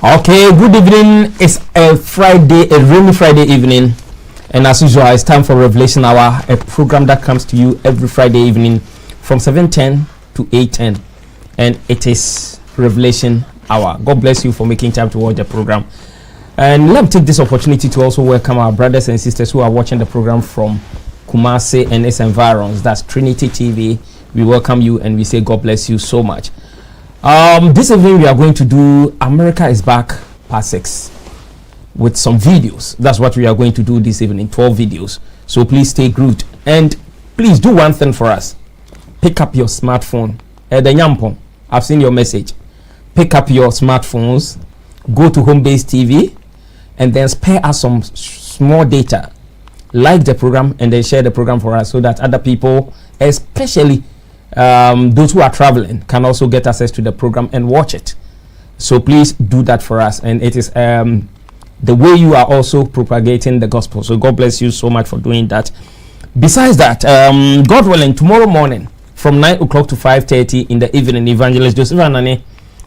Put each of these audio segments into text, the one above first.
Okay, good evening. It's a Friday, a rainy Friday evening, and as usual, it's time for Revelation Hour, a program that comes to you every Friday evening from 7:10 to 8:10, and it is Revelation Hour. God bless you for making time to watch the program, and let me take this opportunity to also welcome our brothers and sisters who are watching the program from Kumasi and its environs. That's Trinity TV. We welcome you and we say God bless you so much. This evening we are going to do America is Back Part 6 with some videos. That's what we are going to do this evening, 12 videos. So please stay glued. And please do one thing for us. Pick up your smartphone. I've seen your message. Pick up your smartphones, go to Homebase TV, and then spare us some small data. Like the program and then share the program for us so that other people, especially those who are traveling, can also get access to the program and watch it. So please do that for us, and it is the way you are also propagating the gospel. So God bless you so much for doing that. Besides that, God willing, tomorrow morning from 9 o'clock to 5:30 in the evening, Evangelist Joseph Anani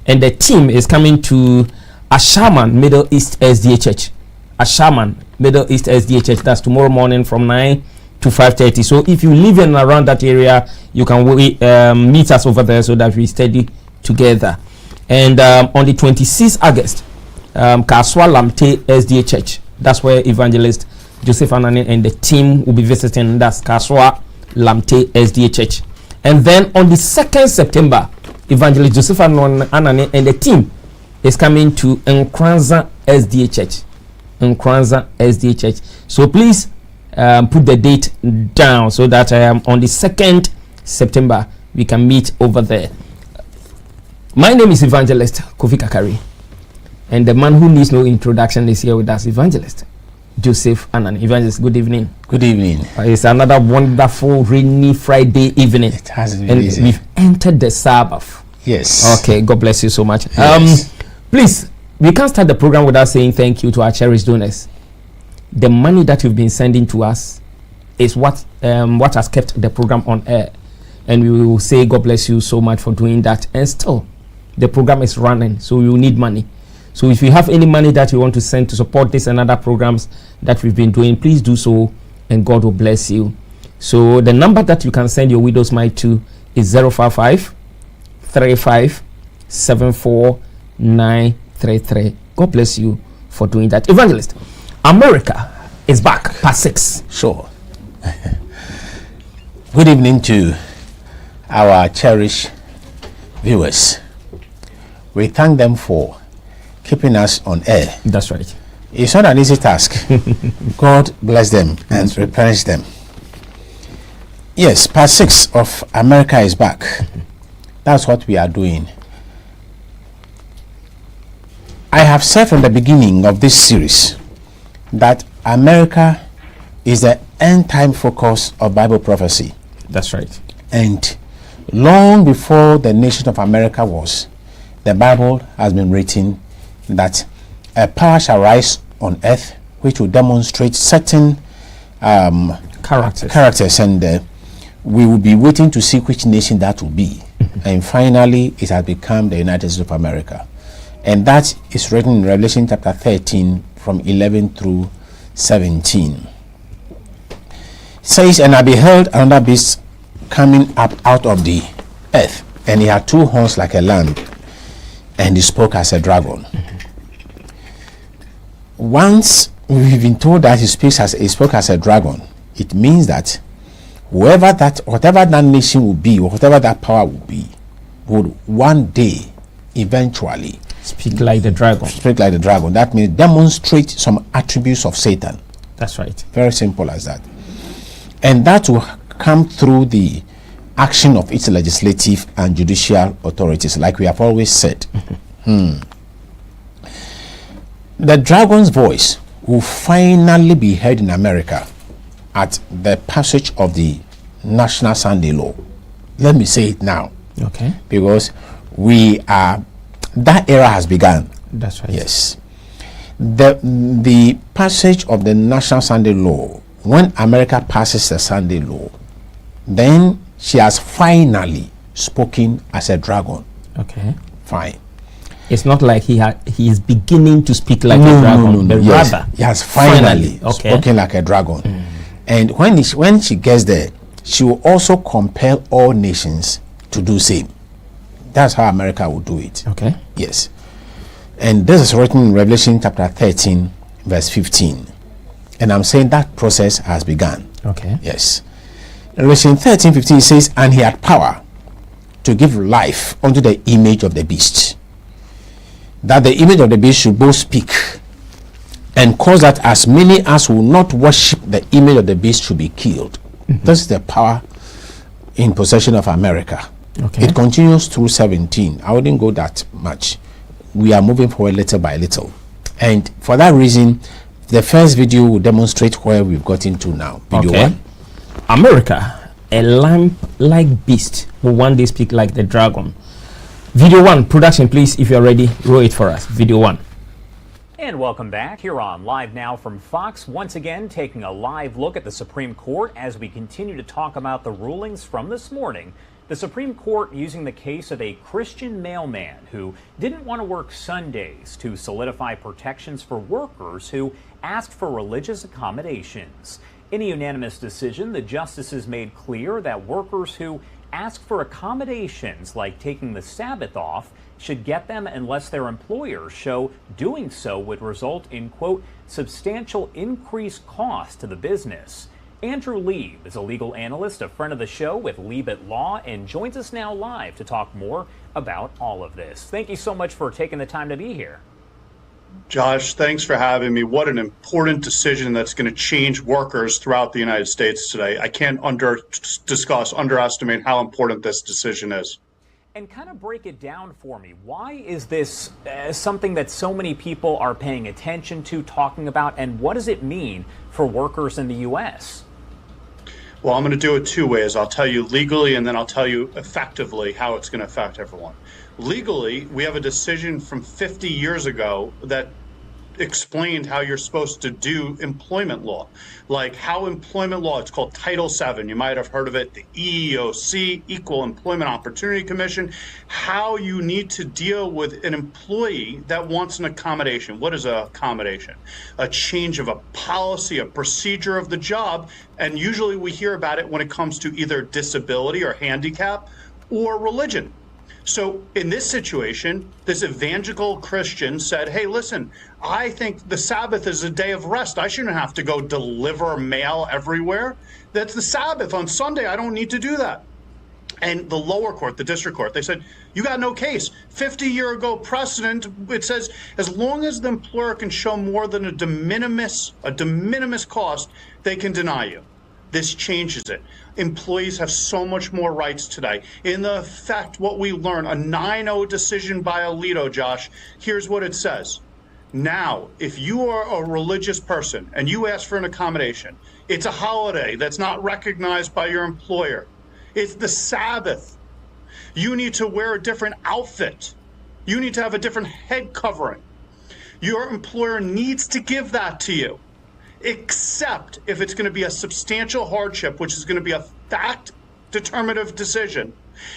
and the team is coming to Ashaman Middle East SDA Church. Ashaman Middle East SDA Church. That's tomorrow morning from 9 to 5:30. So if you live in around that area, you can meet us over there so that we study together. And on the 26th August, Kaswa Lamte SDA Church. That's where Evangelist Joseph Anani and the team will be visiting. That's Kaswa Lamte SDA Church. And then on the 2nd September, Evangelist Joseph Anani and the team is coming to Nkranza SDA Church. Nkranza SDA Church. So please put the date down so that on the 2nd September we can meet over there. My name is Evangelist Kofi Kakari, and the man who needs no introduction is here with us, Evangelist Joseph Anani. Evangelist, good evening. Good evening. It's another wonderful rainy Friday evening. It has been and easy. We've entered the Sabbath. Yes. Okay, God bless you so much. Yes. Please, we can't start the program without saying thank you to our cherished donors. The money that you've been sending to us is what has kept the program on air, and we will say God bless you so much for doing that. And still, the program is running, so you need money. So if you have any money that you want to send to support this and other programs that we've been doing, please do so, and God will bless you. So the number that you can send your widow's mite to is 055 35 74 933. God bless you for doing that. Evangelist, America is Back, Part 6. Sure. Good evening to our cherished viewers. We thank them for keeping us on air. That's right. It's not an easy task. God bless them and replenish them. Yes, Part 6 of America is Back. That's what we are doing. I have said from the beginning of this series that America is the end time focus of Bible prophecy. That's right. And long before the nation of America was, the Bible has been written that a power shall rise on earth which will demonstrate certain characters, and we will be waiting to see which nation that will be. And finally, it has become the United States of America. And that is written in Revelation chapter 13 from 11 through 17. It says, and I beheld another beast coming up out of the earth, and he had two horns like a lamb, and he spoke as a dragon. Once we've been told that he spoke as a dragon, it means that whatever that nation will be, or whatever that power will be, would one day eventually speak like the dragon. That means demonstrate some attributes of Satan. That's right. Very simple as that. And that will come through the action of its legislative and judicial authorities, like we have always said. The dragon's voice will finally be heard in America at the passage of the National Sunday Law. Let me say it now. Okay. Because that era has begun. That's right. Yes. The passage of the National Sunday Law, when America passes the Sunday Law, then she has finally spoken as a dragon. Okay. Fine. It's not like he is beginning to speak like a dragon, but yes, rather he has finally spoken like a dragon. And when she gets there, she will also compel all nations to do same. That's how America will do it. Okay. Yes. And this is written in Revelation chapter 13, verse 15. And I'm saying that process has begun. Okay. Yes. Revelation 13:15 says, and he had power to give life unto the image of the beast, that the image of the beast should both speak and cause that as many as will not worship the image of the beast should be killed. This is the power in possession of America. Okay. It continues through 17. I wouldn't go that much. We are moving forward little by little. And for that reason, the first video will demonstrate where we've got into now. Video one. America, a lamb-like beast will one day speak like the dragon. Video one, production, please, if you're ready, roll it for us. Video one. And welcome back here on Live Now from Fox. Once again, taking a live look at the Supreme Court as we continue to talk about the rulings from this morning. The Supreme Court using the case of a Christian mailman who didn't want to work Sundays to solidify protections for workers who asked for religious accommodations. In a unanimous decision, the justices made clear that workers who ask for accommodations like taking the Sabbath off should get them unless their employers show doing so would result in, quote, substantial increased cost to the business. Andrew Lieb is a legal analyst, a friend of the show with Lieb at Law, and joins us now live to talk more about all of this. Thank you so much for taking the time to be here. Josh, thanks for having me. What an important decision that's going to change workers throughout the United States today. I can't underestimate how important this decision is. And kind of break it down for me. Why is this something that so many people are paying attention to, talking about, and what does it mean for workers in the U.S.? Well, I'm going to do it two ways. I'll tell you legally, and then I'll tell you effectively how it's going to affect everyone. Legally, we have a decision from 50 years ago that explained how you're supposed to do employment law, like how employment law, it's called Title VII. You might have heard of it, the EEOC, Equal Employment Opportunity Commission, how you need to deal with an employee that wants an accommodation. What is an accommodation? A change of a policy, a procedure of the job, and usually we hear about it when it comes to either disability or handicap or religion. So in this situation, this evangelical Christian said, hey, listen, I think the Sabbath is a day of rest. I shouldn't have to go deliver mail everywhere. That's the Sabbath. On Sunday, I don't need to do that. And the lower court, the district court, they said, you got no case. 50-year-ago precedent, it says, as long as the employer can show more than a de minimis cost, they can deny you. This changes it. Employees have so much more rights today. In effect, what we learn, a 9-0 decision by Alito, Josh, here's what it says. Now, if you are a religious person and you ask for an accommodation, it's a holiday that's not recognized by your employer. It's the Sabbath. You need to wear a different outfit. You need to have a different head covering. Your employer needs to give that to you, except if it's going to be a substantial hardship, which is going to be a fact-determinative decision.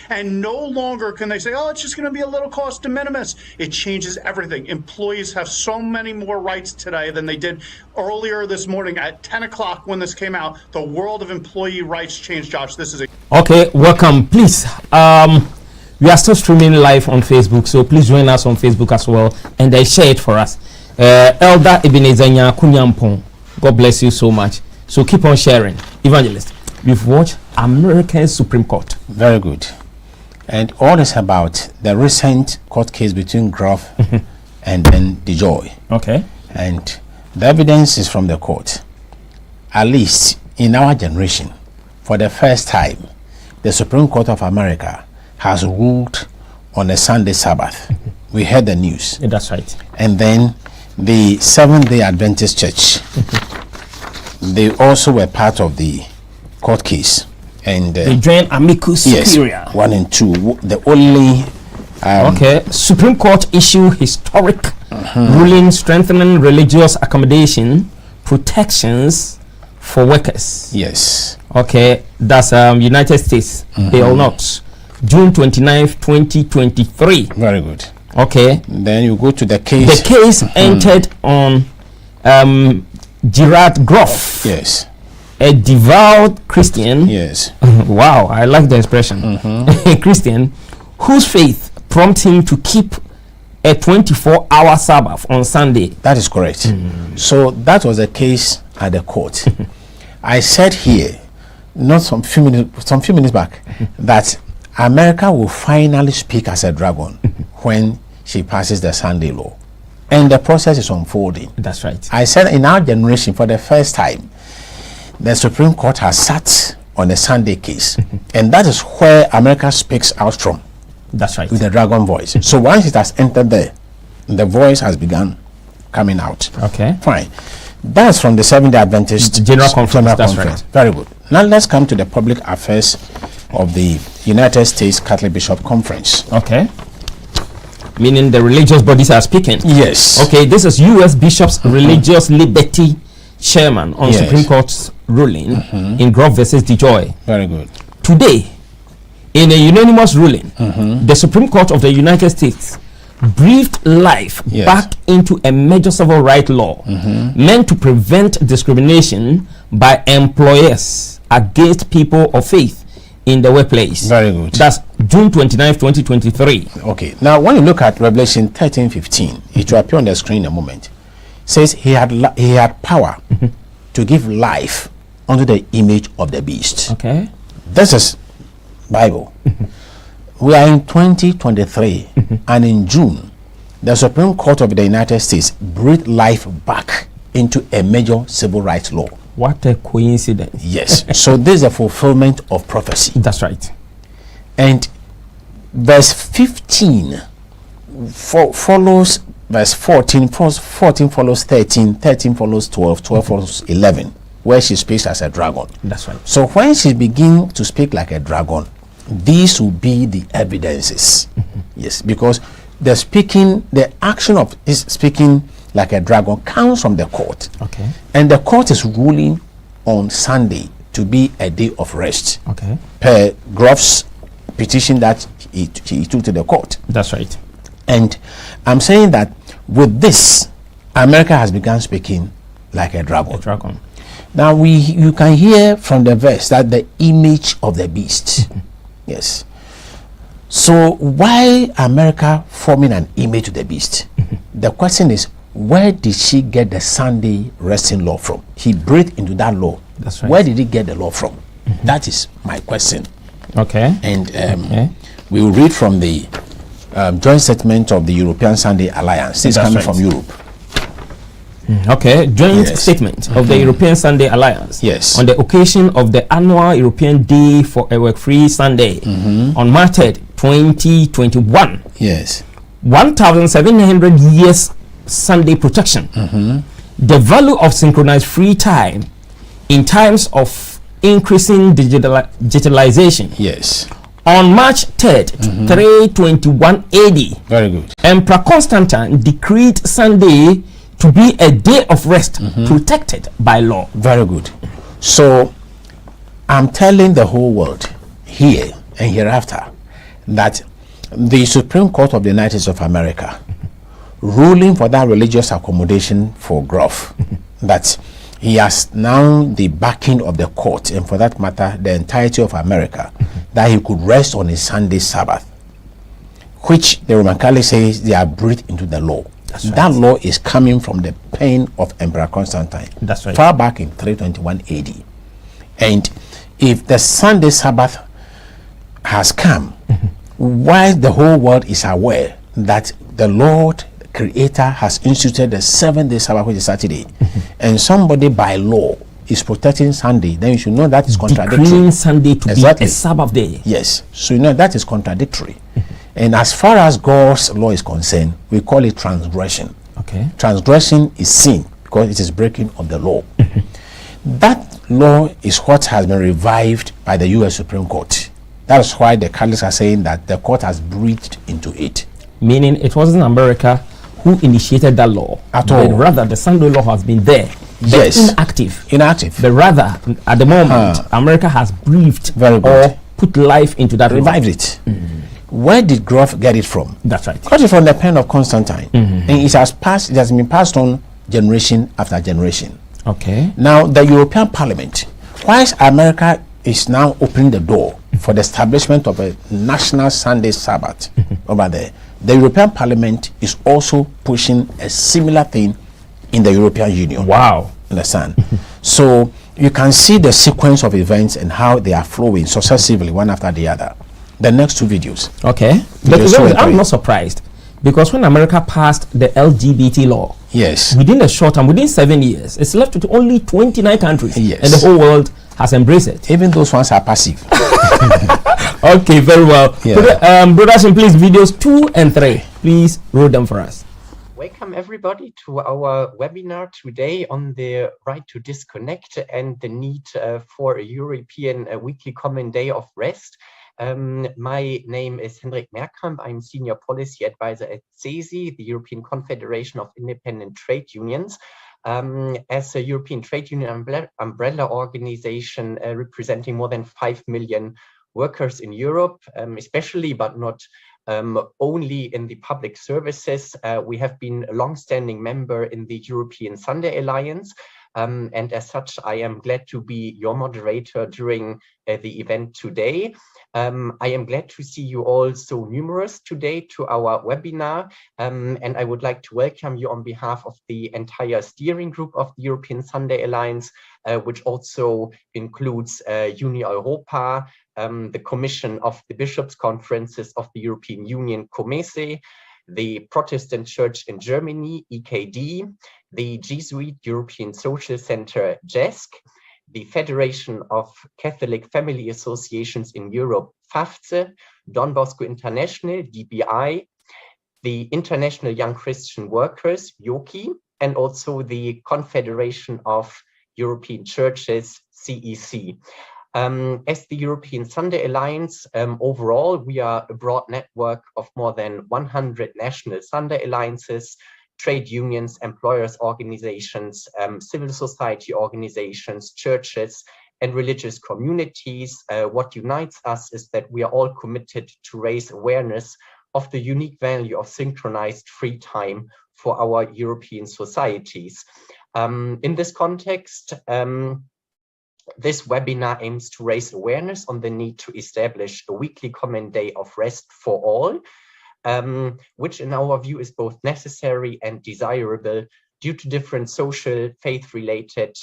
And no longer can they say, oh, it's just going to be a little cost de minimis. It changes everything. Employees have so many more rights today than they did earlier this morning at 10 o'clock when this came out. The world of employee rights changed, Josh. This is Okay, welcome. Please, we are still streaming live on Facebook, so please join us on Facebook as well and share it for us. Elder Ebenezer Kunyampong, God bless you so much. So keep on sharing. Evangelist, we've watched American Supreme Court. Very good. And all this about the recent court case between Groff and then DeJoy. Okay. And the evidence is from the court. At least in our generation, for the first time, the Supreme Court of America has ruled on a Sunday Sabbath. We heard the news. Yeah, that's right. And then the Seventh-day Adventist Church, they also were part of the court case. And they joined amicus superior. Yes, 1 and 2. The only okay, Supreme Court issue historic ruling strengthening religious accommodation protections for workers. Yes. Okay, that's United States. They will not. June 29th, 2023. Very good. Okay. Then you go to the case. The case entered on Gerard Groff. Yes. A devout Christian. Yes. Wow, I like the expression. A Christian whose faith prompted him to keep a 24-hour Sabbath on Sunday. That is correct. So that was the case at the court. I said here, not some few minutes back, that America will finally speak as a dragon when she passes the Sunday law, and the process is unfolding. That's right. I said in our generation, for the first time, the Supreme Court has sat on a Sunday case, and that is where America speaks out from. That's right. With the dragon voice. So once it has entered there, the voice has begun coming out. Okay. Fine. That's from the Seventh-day Adventist General Conference. That's right. Very good. Now let's come to the public affairs of the United States Catholic Bishop Conference. Okay. Meaning the religious bodies are speaking. Yes. Okay, this is U.S. Bishop's Religious Liberty Chairman on Yes. Supreme Court's ruling in Groff versus DeJoy. Very good. Today, in a unanimous ruling, the Supreme Court of the United States breathed life Yes. back into a major civil rights law meant to prevent discrimination by employers against people of faith in the workplace. Very good. That's June 29, 2023. Okay. Now when you look at Revelation 13:15, it will appear on the screen in a moment. It says he had power to give life unto the image of the beast. Okay. This is Bible. We are in 2023, and in June, the Supreme Court of the United States breathed life back into a major civil rights law. What a coincidence. Yes. So this is a fulfillment of prophecy. That's right. And verse 15 follows verse 14. 14 follows 13. 13 follows 12. 12 follows 11, where she speaks as a dragon. That's right. So when she begins to speak like a dragon, these will be the evidences. Yes, because the action of his speaking like a dragon comes from the court. Okay. And the court is ruling on Sunday to be a day of rest. Okay. Per Groff's petition that he took to the court. That's right. And I'm saying that with this, America has begun speaking like a dragon. A dragon. Now you can hear from the verse that the image of the beast. Yes. So why America forming an image of the beast? The question is, where did she get the Sunday resting law from? He breathed into that law. That's right. Where did he get the law from? That is my question. Okay. And we will read from the joint statement of the European Sunday Alliance. This is coming from Europe. Okay, joint statement of the European Sunday Alliance. Yes. On the occasion of the annual European Day for a Work-Free Sunday on March 3rd, 2021. Yes. 1,700 years Sunday protection. The value of synchronized free time in times of increasing digitalization. Yes. On March 3rd, 321 AD, Very good. Emperor Constantine decreed Sunday to be a day of rest protected by law. Very good. So I'm telling the whole world here and hereafter that the Supreme Court of the United States of America ruling for that religious accommodation for Groff, that he has now the backing of the court, and for that matter the entirety of America, that he could rest on his Sunday Sabbath, which the Roman Catholic says they are breathed into the law. That's right. That law is coming from the pen of Emperor Constantine. That's right. Far back in 321 AD. And if the Sunday Sabbath has come, while the whole world is aware that the Lord Creator has instituted the 7-day Sabbath, which is Saturday, and somebody by law is protecting Sunday, then you should know that is contradictory. Decreeing Sunday to Exactly. be a Sabbath day. Yes. So you know that is contradictory. And as far as God's law is concerned, we call it transgression. Okay. Transgression is sin because it is breaking of the law. That law is what has been revived by the U.S. Supreme Court. That is why the Catholics are saying that the court has breathed into it. Meaning it wasn't America who initiated that law. At all. But rather the Sunday law has been there. But Yes. inactive. Inactive. But rather, at the moment, America has breathed Very good. or put life into that law. Revived it. Where did Grove get it from? That's right. Got it from the pen of Constantine. And it has been passed on generation after generation. Okay. Now, the European Parliament, whilst America is now opening the door for the establishment of a national Sunday Sabbath over there, the European Parliament is also pushing a similar thing in the European Union. Wow. Understand? So you can see the sequence of events and how they are flowing successively one after the other. The next two videos. Okay. I'm not surprised, because when America passed the LGBT law, yes, within a short time, within 7 years, it's left with only 29 countries, yes, and the whole world has embraced it. Even those ones are passive. Okay, very well. Yeah. Brothers, and please, videos 2 and 3, please roll them for us. Welcome everybody to our webinar today on the right to disconnect and the need for a European weekly common day of rest. My name is Hendrik Merkamp. I'm Senior Policy Advisor at CESI, the European Confederation of Independent Trade Unions. As a European trade union umbrella organization representing more than 5 million workers in Europe, especially but not only in the public services. We have been a long-standing member in the European Sunday Alliance. And as such, I am glad to be your moderator during the event today. I am glad to see you all so numerous today to our webinar. And I would like to welcome you on behalf of the entire steering group of the European Sunday Alliance, which also includes Uni Europa, the Commission of the Bishops' Conferences of the European Union, COMECE, the Protestant Church in Germany, EKD, the Jesuit European Social Center, JESC, the Federation of Catholic Family Associations in Europe, FAFCE, Don Bosco International, DBI, the International Young Christian Workers, YOKI, and also the Confederation of European Churches, CEC. As the European Sunday Alliance, overall, we are a broad network of more than 100 national Sunday alliances, trade unions, employers organizations, civil society organizations, churches, and religious communities. What unites us is that we are all committed to raise awareness of the unique value of synchronized free time for our European societies. In this context, this webinar aims to raise awareness on the need to establish a weekly common day of rest for all, which in our view is both necessary and desirable due to different social, faith-related,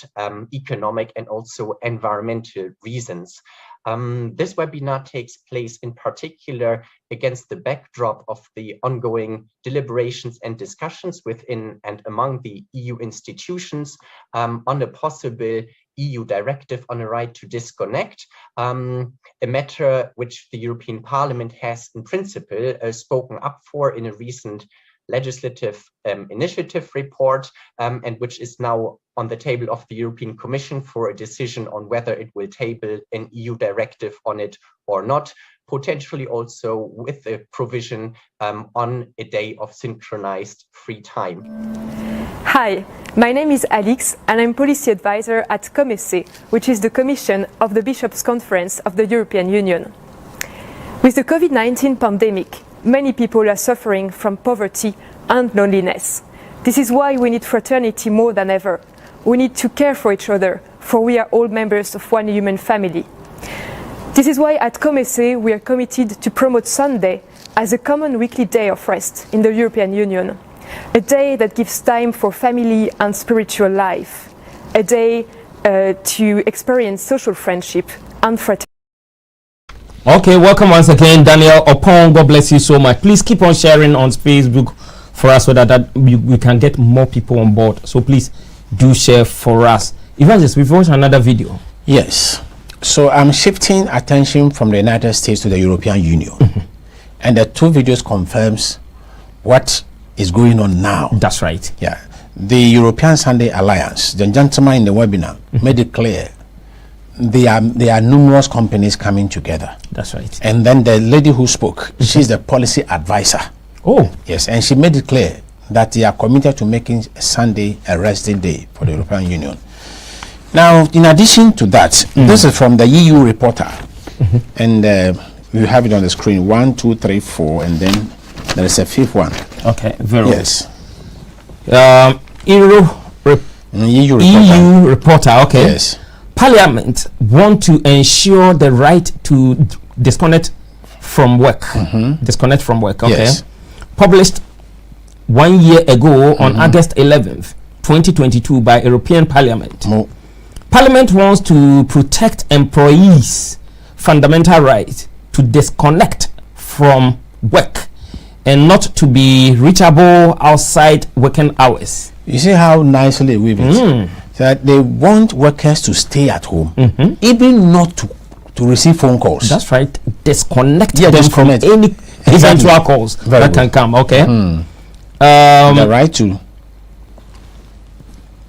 economic, and also environmental reasons. This webinar takes place in particular against the backdrop of the ongoing deliberations and discussions within and among the EU institutions on a possible EU directive on a right to disconnect, a matter which the European Parliament has in principle spoken up for in a recent legislative initiative report, and which is now on the table of the European Commission for a decision on whether it will table an EU directive on it or not, potentially also with a provision on a day of synchronized free time. Hi, my name is Alix and I'm Policy Advisor at COMECE, which is the Commission of the Bishops' Conference of the European Union. With the COVID-19 pandemic, many people are suffering from poverty and loneliness. This is why we need fraternity more than ever. We need to care for each other, for we are all members of one human family. This is why at COMECE we are committed to promote Sunday as a common weekly day of rest in the European Union. A day that gives time for family and spiritual life. A day to experience social friendship and fraternity. Okay, welcome once again, Daniel Opon. God bless you so much. Please keep on sharing on Facebook for us so that we can get more people on board. So please do share for us. Evangelist, we've watched another video. Yes. So I'm shifting attention from the United States to the European Union. And the two videos confirms what is going on now. That's right. Yeah. The European Sunday Alliance, the gentleman in the webinar made it clear there are numerous companies coming together. That's right. And then the lady who spoke, she's the policy advisor. Oh. Yes, and she made it clear that they are committed to making Sunday a resting day for the European Union. Now, in addition to that, this is from the EU reporter, and We have it on the screen. 1, 2, 3, 4, and then there is a fifth one. Okay, very Yes. EU EU reporter. EU reporter. Okay. Yes. Parliament want to ensure the right to disconnect from work. Disconnect from work. Okay. Yes. Published 1 year ago on August 11th, 2022 by European Parliament. Parliament wants to protect employees' fundamental right to disconnect from work and not to be reachable outside working hours. You see how nicely we've it. That they want workers to stay at home, even not to receive phone calls. That's right. Disconnect Yeah, them disconnect. from any eventual calls Very that good. can come. Okay. The right to.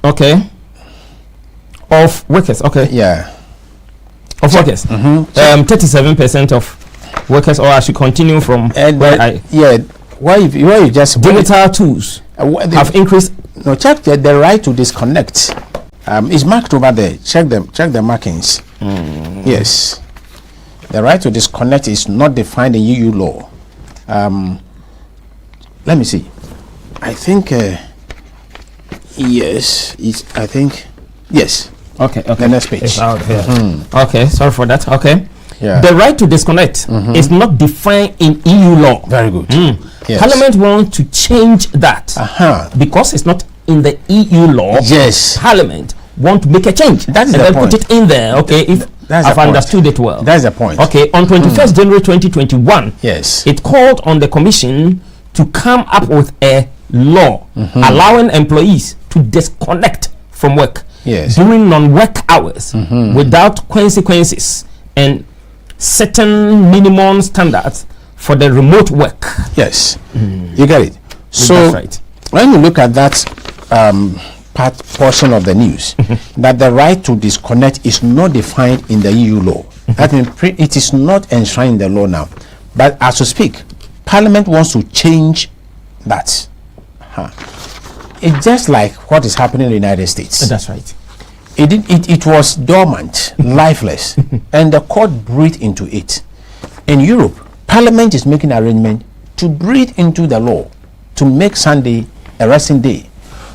Okay. Of workers. Okay. Yeah. Of workers. 37% of workers, or I should continue from And where I. yeah. Why you just Digital tools have increased. No, check the right to disconnect. It's marked over there. Check the markings. Yes. The right to disconnect is not defined in EU law. Let me see. I think yes. I think yes. Okay. Okay. The next page. It's out here. Okay. Sorry for that. Okay. Yeah. The right to disconnect is not defined in EU law. Very good. Yes. Parliament wants to change that because it's not in the EU law. Yes. Parliament want to make a change That is and the then point. put it in there. Okay, if That's the I've point. understood it well. That's the point. Okay, on 21st January 2021, Yes. it called on the Commission to come up with a law allowing employees to disconnect from work Yes. during non-work hours without consequences and certain minimum standards for the remote work. Yes. You get it. So That's right. when you look at that portion of the news, that the right to disconnect is not defined in the EU law. That means it is not enshrined in the law now. But as we speak, Parliament wants to change that. It's just like what is happening in the United States. That's right. It was dormant, lifeless, and the court breathed into it. In Europe, Parliament is making arrangement to breathe into the law to make Sunday a resting day.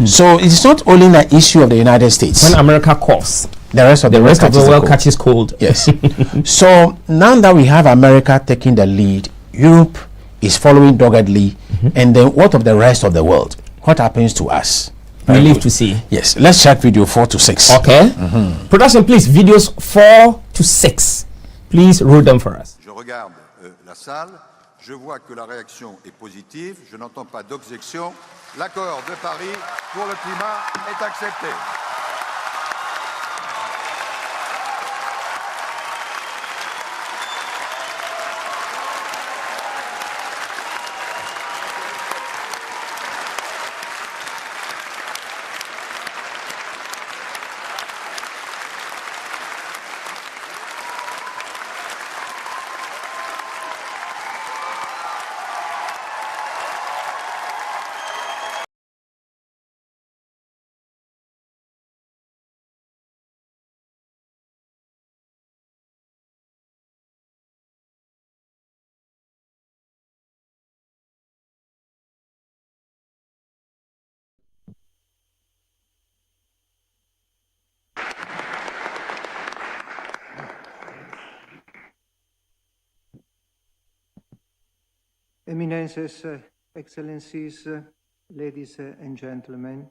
So it's not only an issue of the United States. When America coughs, the rest of the world catches cold. Yes. So now that we have America taking the lead, Europe is following doggedly, and then what of the rest of the world? What happens to us? We live to see. Yes. Let's check video 4 to 6. Okay. Production, please. Videos 4 to 6. Please roll them for us. Je regarde la salle. Je vois que la réaction est positive. Je n'entends pas d'objection. L'accord de Paris pour le climat est accepté. Eminences, Excellencies, ladies and gentlemen,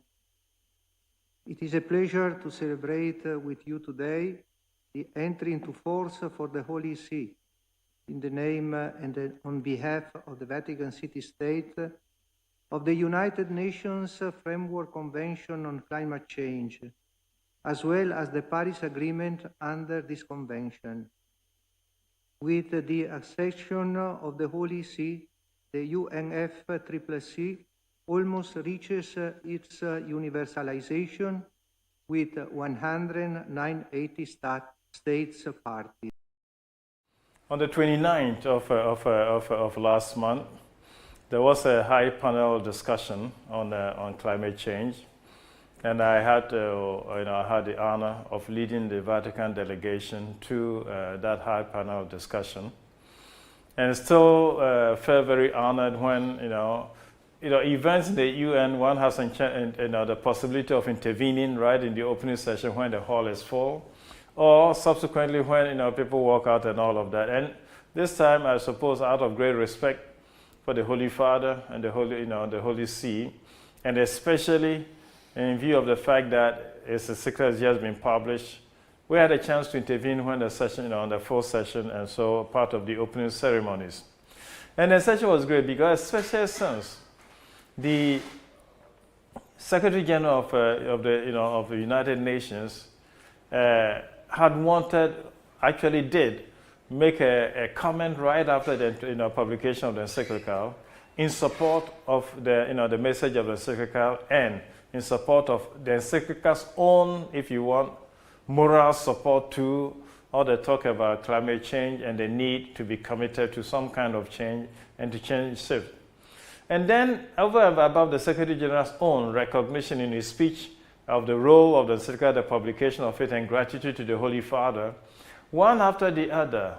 it is a pleasure to celebrate with you today the entry into force for the Holy See, in the name and on behalf of the Vatican City State, of the United Nations Framework Convention on Climate Change, as well as the Paris Agreement under this convention. With the accession of the Holy See, the UNFCCC almost reaches its universalization with 180 states parties. On the 29th of last month, there was a high panel discussion on climate change, and I had the honor of leading the Vatican delegation to that high panel discussion. and still felt very honored when, events in the UN, one has the possibility of intervening right in the opening session when the hall is full, or subsequently when, people walk out and all of that. And this time, I suppose, out of great respect for the Holy Father and the Holy See, and especially in view of the fact that it's a secret has just been published, we had a chance to intervene when the session, on the full session, and so part of the opening ceremonies. And the session was great because, especially since the Secretary General of the United Nations had wanted, actually did, make a comment right after the publication of the encyclical in support of the message of the encyclical and in support of the encyclical's own, if you want, moral support to all the talk about climate change and the need to be committed to some kind of change and to change shift. And then over and above the Secretary General's own recognition in his speech of the role of the encyclical, the publication of it, and gratitude to the Holy Father, one after the other,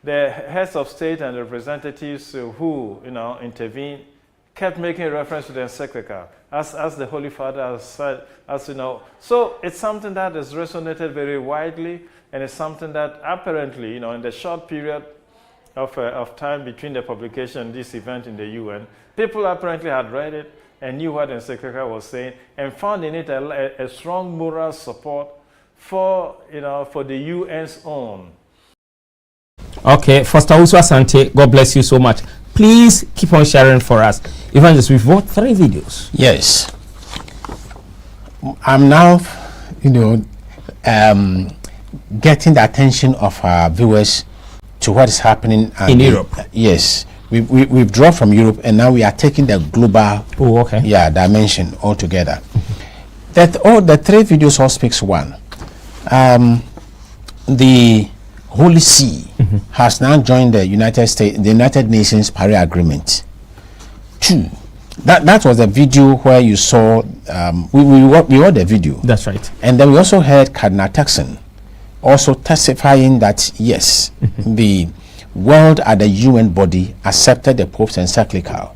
the heads of state and representatives who intervened kept making reference to the encyclical, as the Holy Father has said, So it's something that has resonated very widely, and it's something that apparently, in the short period of time between the publication and this event in the UN, people apparently had read it and knew what the encyclical was saying, and found in it a strong moral support for the UN's own. Okay, Foster Usu Asante, God bless you so much. Please keep on sharing for us. Evangelist, we've watched 3 videos. Yes. I'm now, getting the attention of our viewers to what is happening in Europe. Yes. We've drawn from Europe, and now we are taking the global dimension altogether. The 3 videos all speaks one. The Holy See has now joined the United Nations Paris Agreement. 2, that was the video where you saw, we watched the video. That's right. And then we also heard Cardinal Turkson also testifying that, yes, the world at the UN body accepted the Pope's encyclical.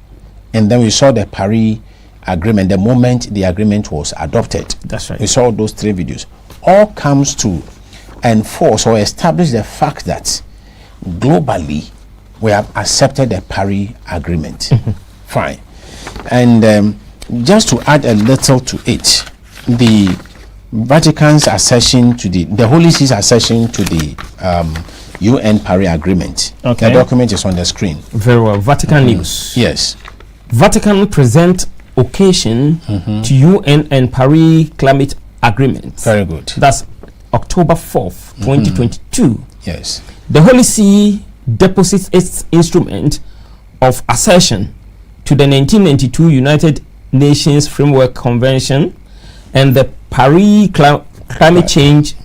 And then we saw the Paris Agreement, the moment the agreement was adopted. That's right. We saw those 3 videos. All comes to enforce or establish the fact that globally we have accepted the Paris Agreement. Fine. And just to add a little to it, the Vatican's accession to the Holy See's accession to the UN Paris Agreement. Okay. The document is on the screen. Very well. Vatican News. Yes. Vatican present occasion to UN and Paris Climate Agreement. Very good. That's October 4th, 2022. Yes. The Holy See deposits its instrument of accession to the 1992 United Nations Framework Convention and the Paris Agreement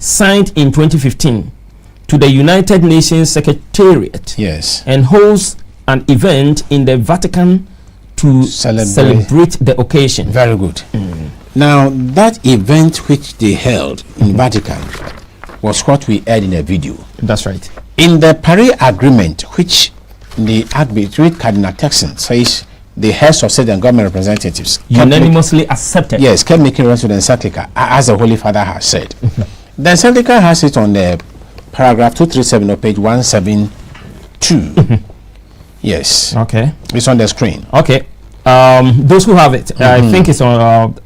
signed in 2015 to the United Nations Secretariat. Yes. And holds an event in the Vatican to celebrate the occasion. Very good. Now, that event which they held in Vatican was what we heard in the video. That's right. In the Paris Agreement, which the arbitrate Cardinal Turkson says the heads of state and government representatives unanimously accepted. Yes, kept making reference to the encyclical, as the Holy Father has said. The encyclical has it on the paragraph 237 of page 172. Yes. Okay. It's on the screen. Okay. Those who have it, I think it's on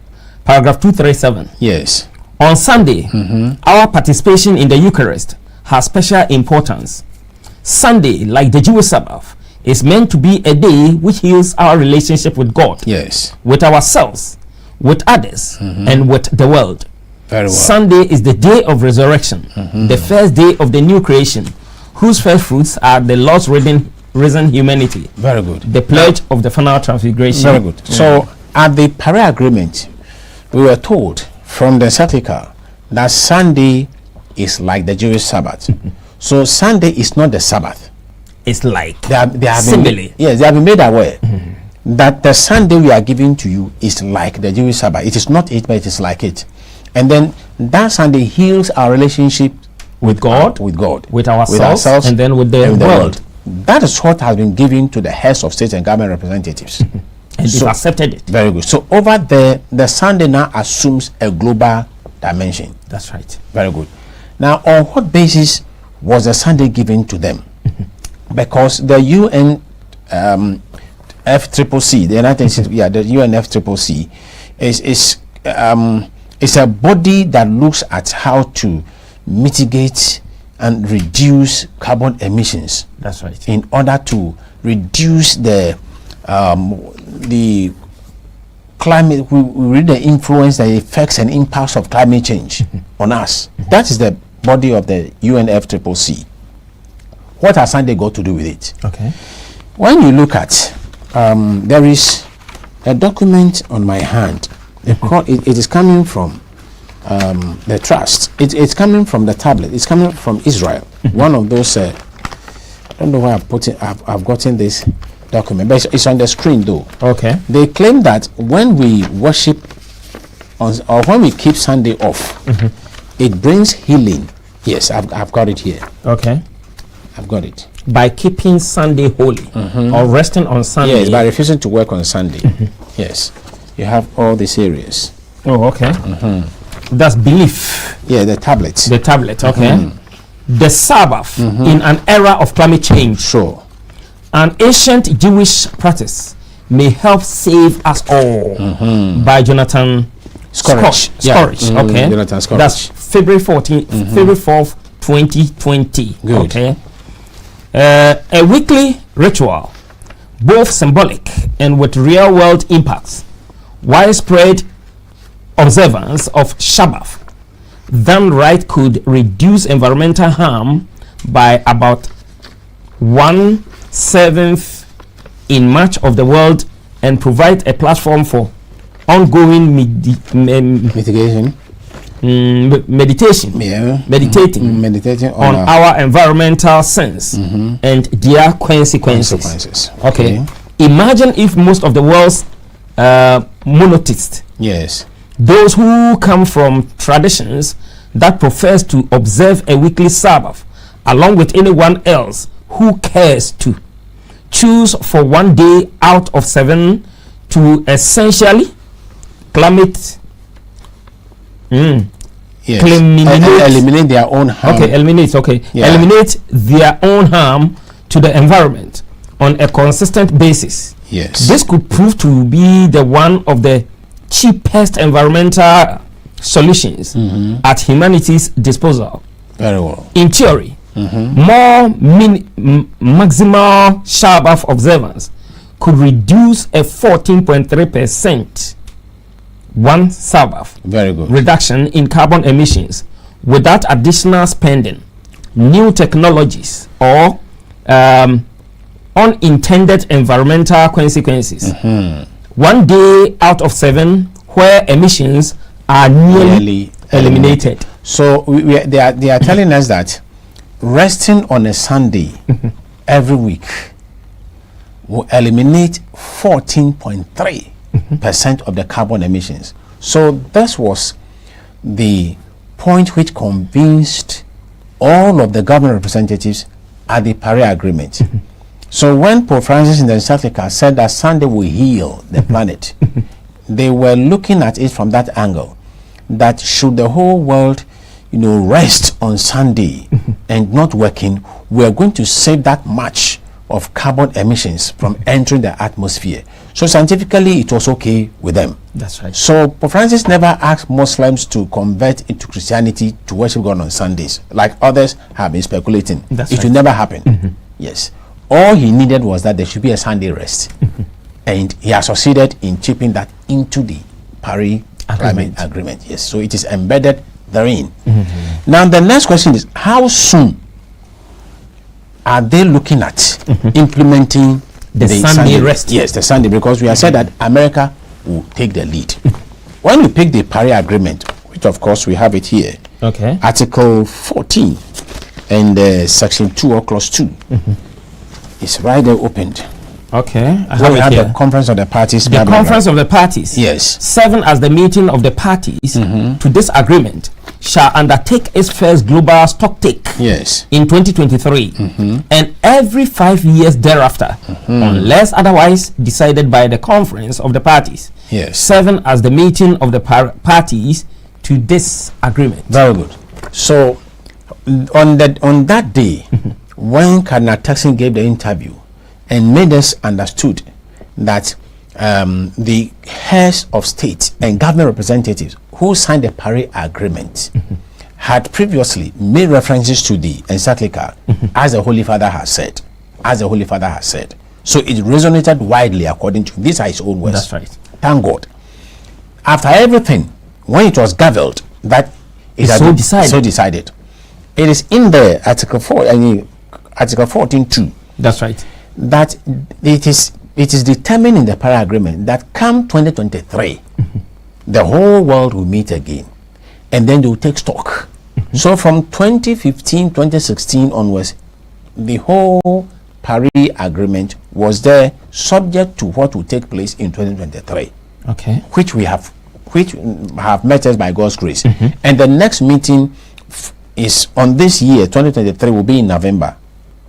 paragraph 237. Yes. On Sunday, our participation in the Eucharist has special importance. Sunday, like the Jewish Sabbath, is meant to be a day which heals our relationship with God, yes, with ourselves, with others, and with the world. Very well. Sunday is the day of resurrection, the first day of the new creation, whose first fruits are the Lord's risen humanity. Very good. The pledge of the final transfiguration. Very good. So, at the Paris Agreement, we were told from the encyclical that Sunday is like the Jewish Sabbath. So Sunday is not the Sabbath. It's like they have simile. Yes, they have been made aware that the Sunday we are giving to you is like the Jewish Sabbath. It is not it, but it is like it. And then that Sunday heals our relationship with God, with ourselves, and then with the world. That is what has been given to the heads of state and government representatives. And they've accepted it. Very good. So over there, the Sunday now assumes a global dimension. That's right. Very good. Now, on what basis was the Sunday given to them? Because the UN FCCC, the United States, the UN FCCC is a body that looks at how to mitigate and reduce carbon emissions. That's right. In order to reduce the climate, we read the influence, the effects and impacts of climate change on us. That is the body of the UNFCCC. What has Sunday got to do with it? Okay. When you look at, there is a document on my hand. It is coming from the trust. It's coming from the tablet. It's coming from Israel. One of those. I don't know where I've gotten this document, but it's on the screen though. Okay. They claim that when we worship or when we keep Sunday off, it brings healing. Yes, I've got it here. Okay. I've got it. By keeping Sunday holy or resting on Sunday. Yes, by refusing to work on Sunday. Yes, you have all these areas. Oh, okay. That's belief. Yeah, the tablets. The tablet. Okay. The Sabbath in an era of climate change. Sure. An ancient Jewish practice may help save us all. By Jonathan Scourge. Scourge. Okay. Jonathan Scourge. That's February 14th, February 4th, 2020. Good. Okay. A weekly ritual, both symbolic and with real world impacts. Widespread observance of Shabbat done right could reduce environmental harm by about 1/7 in much of the world and provide a platform for ongoing mitigation. Meditating on our environmental sense and their consequences. Okay. Imagine if most of the world's monotheists, yes, those who come from traditions that profess to observe a weekly Sabbath, along with anyone else who cares to, choose for one day out of 7 to essentially eliminate their own harm. Okay, eliminate their own harm to the environment on a consistent basis. Yes, this could prove to be the one of the cheapest environmental solutions at humanity's disposal. Very well. In theory, more maximal Shabbat observance could reduce a 14.3% one Sabbath very good reduction in carbon emissions without additional spending, new technologies, or unintended environmental consequences. 1 day out of 7 where emissions are nearly eliminated. So they are telling us that resting on a Sunday every week will eliminate 14.3% of the carbon emissions. So this was the point which convinced all of the government representatives at the Paris Agreement. So when Pope Francis in the encyclical said that Sunday will heal the planet, they were looking at it from that angle, that should the whole world, rest on Sunday and not working, we are going to save that much of carbon emissions from entering the atmosphere. So scientifically, it was okay with them. That's right. So Pope Francis never asked Muslims to convert into Christianity to worship God on Sundays, like others have been speculating. It will never happen. Yes. All he needed was that there should be a Sunday rest. And he has succeeded in chipping that into the Paris Climate Agreement. Yes. So it is embedded therein. Now the next question is, how soon are they looking at implementing the Sunday rest? Yes, the Sunday, because we have said that America will take the lead. When we pick the Paris Agreement, which of course we have it here, okay, Article 14 and Section 2 or Clause 2, it's right there opened. Okay, we have the Conference of the Parties. The Conference of the Parties. Yes. Serving as the meeting of the parties to this agreement shall undertake its first global stock take Yes. in 2023 and every 5 years thereafter, unless otherwise decided by the conference of the parties, Yes. serving as the meeting of the parties to this agreement. Very good. So on that day, when Cardinal Turkson gave the interview and made us understood that the heads of state and government representatives who signed the Paris Agreement had previously made references to the encyclical, as the Holy Father has said. So it resonated widely according to these are his own words. That's right. Thank God. After everything, when it was gavelled, that It's had so been decided. decided. It is in the Article 14.2 That's right. that it is determined in the Paris Agreement that come 2023, the whole world will meet again, and then they will take stock. So from 2015, 2016 onwards, the whole Paris Agreement was there, subject to what will take place in 2023. Okay. Which have met us by God's grace. And the next meeting is on this year, 2023, will be in November.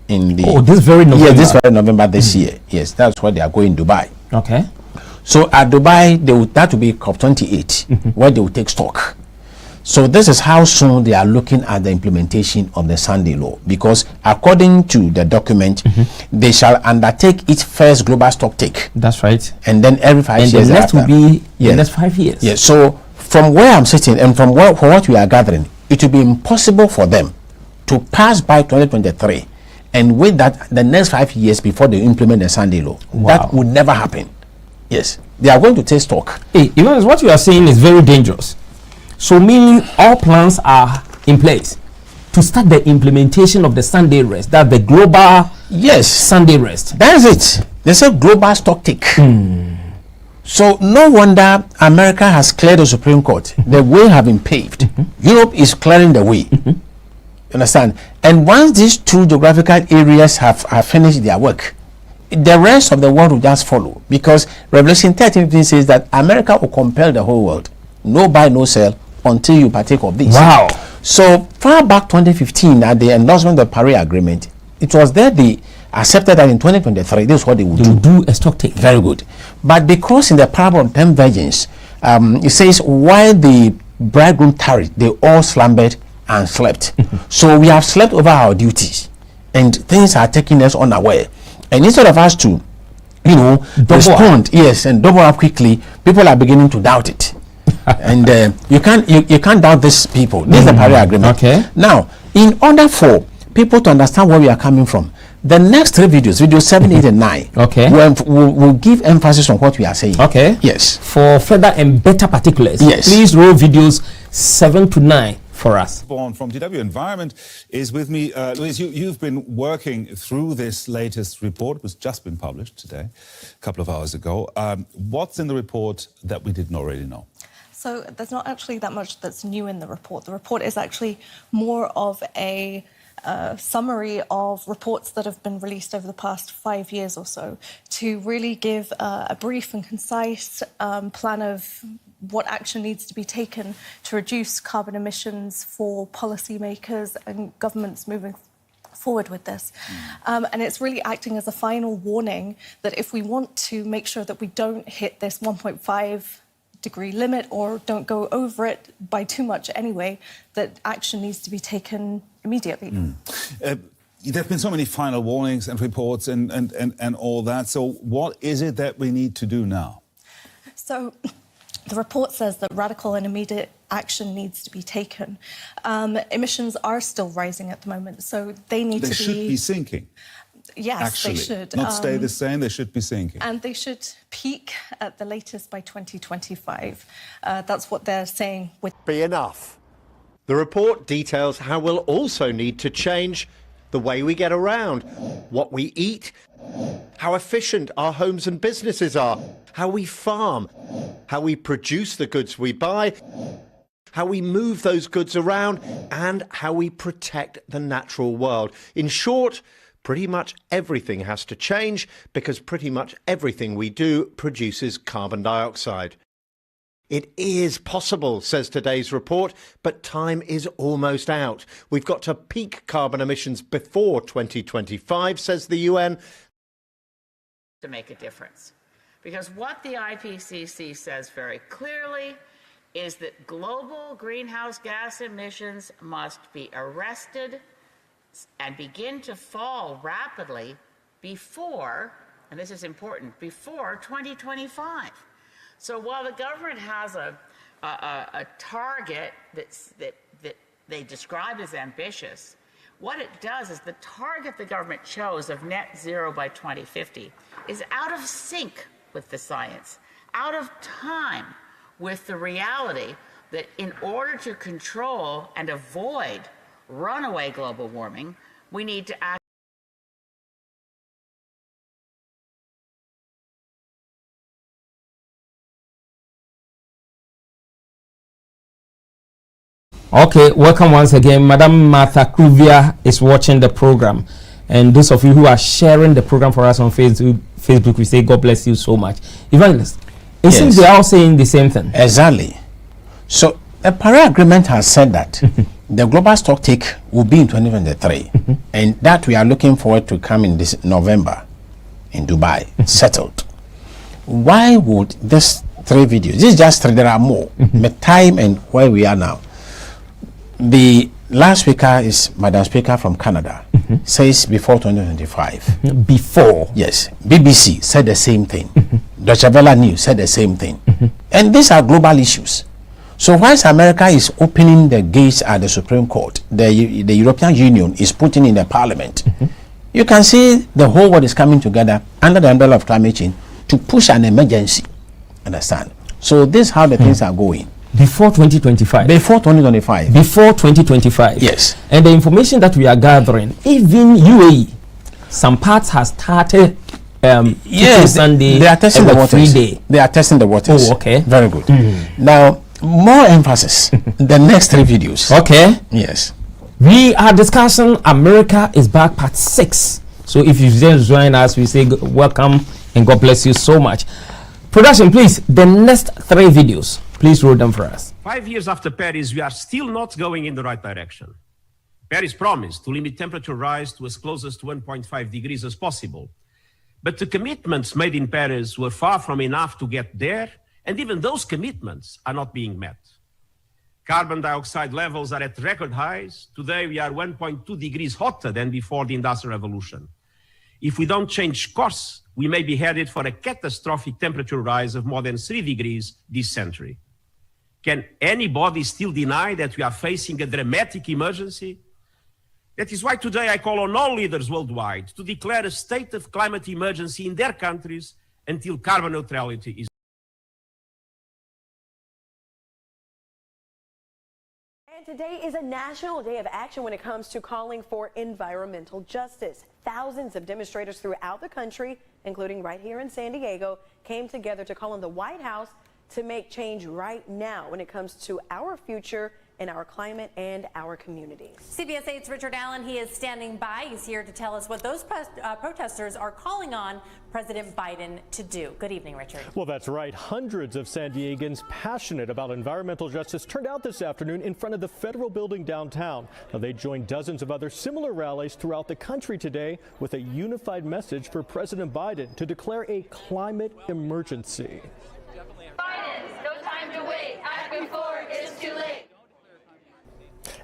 This very November. Yeah, this very November this year. Yes, that's where they are going, Dubai. Okay. So at Dubai, that will be COP28, where they will take stock. So this is how soon they are looking at the implementation of the Sunday Law, because according to the document, they shall undertake its first global stock take. That's right. And then every 5 years. And the next after. will be Yes. the next 5 years. Yes. So from where I'm sitting and from what we are gathering, it will be impossible for them to pass by 2023 and wait that the next 5 years before they implement the Sunday Law. Wow. That would never happen. Yes. They are going to take stock. Hey, what you are saying is very dangerous. So meaning all plans are in place to start the implementation of the Sunday rest, that the global Sunday rest. That's it. There's a global stock take. So no wonder America has cleared the Supreme Court. The way have been paved. Europe is clearing the way. Understand? And once these two geographical areas have finished their work, the rest of the world will just follow, because Revelation 13:15 says that America will compel the whole world, no buy, no sell, until you partake of this. Wow. So far back 2015, at the endorsement of the Paris Agreement, it was there they accepted that in 2023 this is what they would do a stock take. Very good. But because in the parable of 10 virgins, it says while the bridegroom tarried, they all slumbered and slept. So we have slept over our duties, and things are taking us unaware. And instead of us to, respond, and double up quickly, people are beginning to doubt it. And you can't doubt these people. This is the Paris Agreement. Okay. Now, in order for people to understand where we are coming from, the next three videos, video 7, 8, and 9, okay, will give emphasis on what we are saying. Okay. Yes. For further and better particulars, yes, please roll videos 7 to 9 for us. From DW Environment is with me. Louise, you've been working through this latest report. It was just been published today, a couple of hours ago. What's in the report that we didn't already know? So there's not actually that much that's new in the report. The report is actually more of a summary of reports that have been released over the past 5 years or so to really give a brief and concise plan of what action needs to be taken to reduce carbon emissions for policymakers and governments moving forward with this. And it's really acting as a final warning that if we want to make sure that we don't hit this 1.5-degree limit or don't go over it by too much anyway, that action needs to be taken immediately. There have been so many final warnings and reports and all that. So what is it that we need to do now? So the report says that radical and immediate action needs to be taken. Emissions are still rising at the moment, so they need to be... They should be sinking. Yes, actually, they should. Not stay the same, they should be sinking. And they should peak at the latest by 2025. That's what they're saying. Be enough. The report details how we'll also need to change the way we get around, what we eat, how efficient our homes and businesses are, how we farm, how we produce the goods we buy, how we move those goods around, and how we protect the natural world. In short, pretty much everything has to change because pretty much everything we do produces carbon dioxide. It is possible, says today's report, but time is almost out. We've got to peak carbon emissions before 2025, says the UN. To make a difference. Because what the IPCC says very clearly is that global greenhouse gas emissions must be arrested and begin to fall rapidly before, and this is important, before 2025. So while the government has a target that they describe as ambitious, what it does is the target the government chose of net zero by 2050 is out of sync with the science, out of time with the reality that in order to control and avoid runaway global warming, we need to act. Okay, welcome once again. Madam Martha Kruvia is watching the program. And those of you who are sharing the program for us on Facebook, we say God bless you so much. Evangelist, it seems they are all saying the same thing. Exactly. So the Paris Agreement has said that the global stock take will be in 2023. And that we are looking forward to come in this November in Dubai, settled. Why would this 3 videos, this is just 3, there are more, the time and where we are now. The last speaker is Madam Speaker from Canada, says before 2025. Before? Yes. BBC said the same thing. Deutsche Welle News said the same thing. And these are global issues. So whilst America is opening the gates at the Supreme Court, the European Union is putting in the Parliament, you can see the whole world is coming together under the umbrella of climate change to push an emergency. Understand? So this is how the things are going. Before 2025. Before 2025. Before 2025. Yes. And the information that we are gathering, even UAE, some parts has started. Yes, Sunday. They are testing the waters. Day. They are testing the waters. Oh, okay. Very good. Now, more emphasis. The next 3 videos. Okay. Yes. We are discussing America is Back Part 6. So if you just join us, we say welcome and God bless you so much. Production, please, the next 3 videos. Please roll them for us. 5 years after Paris, we are still not going in the right direction. Paris promised to limit temperature rise to as close as to 1.5 degrees as possible. But the commitments made in Paris were far from enough to get there, and even those commitments are not being met. Carbon dioxide levels are at record highs. Today, we are 1.2 degrees hotter than before the Industrial Revolution. If we don't change course, we may be headed for a catastrophic temperature rise of more than 3 degrees this century. Can anybody still deny that we are facing a dramatic emergency? That is why today I call on all leaders worldwide to declare a state of climate emergency in their countries until carbon neutrality is. And today is a national day of action when it comes to calling for environmental justice. Thousands of demonstrators throughout the country, including right here in San Diego, came together to call on the White House to make change right now when it comes to our future and our climate and our communities. CBS 8's Richard Allen, he is standing by. He's here to tell us what those protesters are calling on President Biden to do. Good evening, Richard. Well, that's right. Hundreds of San Diegans passionate about environmental justice turned out this afternoon in front of the federal building downtown. Now, they joined dozens of other similar rallies throughout the country today with a unified message for President Biden to declare a climate emergency. Biden, no time to wait. Act before it's too late.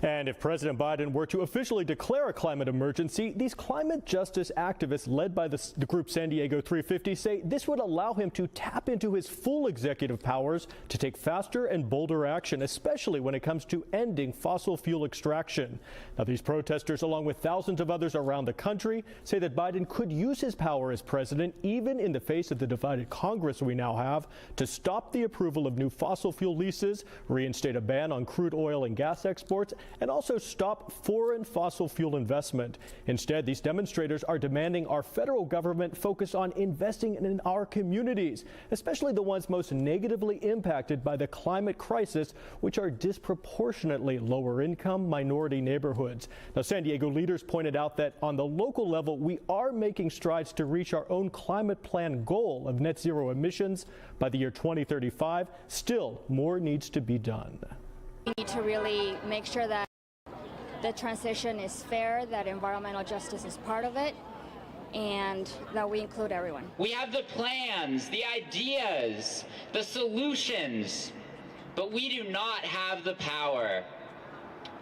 And if President Biden were to officially declare a climate emergency, these climate justice activists led by the group San Diego 350 say this would allow him to tap into his full executive powers to take faster and bolder action, especially when it comes to ending fossil fuel extraction. Now, these protesters, along with thousands of others around the country, say that Biden could use his power as president, even in the face of the divided Congress we now have, to stop the approval of new fossil fuel leases, reinstate a ban on crude oil and gas exports, and also stop foreign fossil fuel investment. Instead, these demonstrators are demanding our federal government focus on investing in our communities, especially the ones most negatively impacted by the climate crisis, which are disproportionately lower income minority neighborhoods. Now, San Diego leaders pointed out that on the local level, we are making strides to reach our own climate plan goal of net zero emissions by the year 2035. Still, more needs to be done. We need to really make sure that the transition is fair, that environmental justice is part of it, and that we include everyone. We have the plans, the ideas, the solutions, but we do not have the power.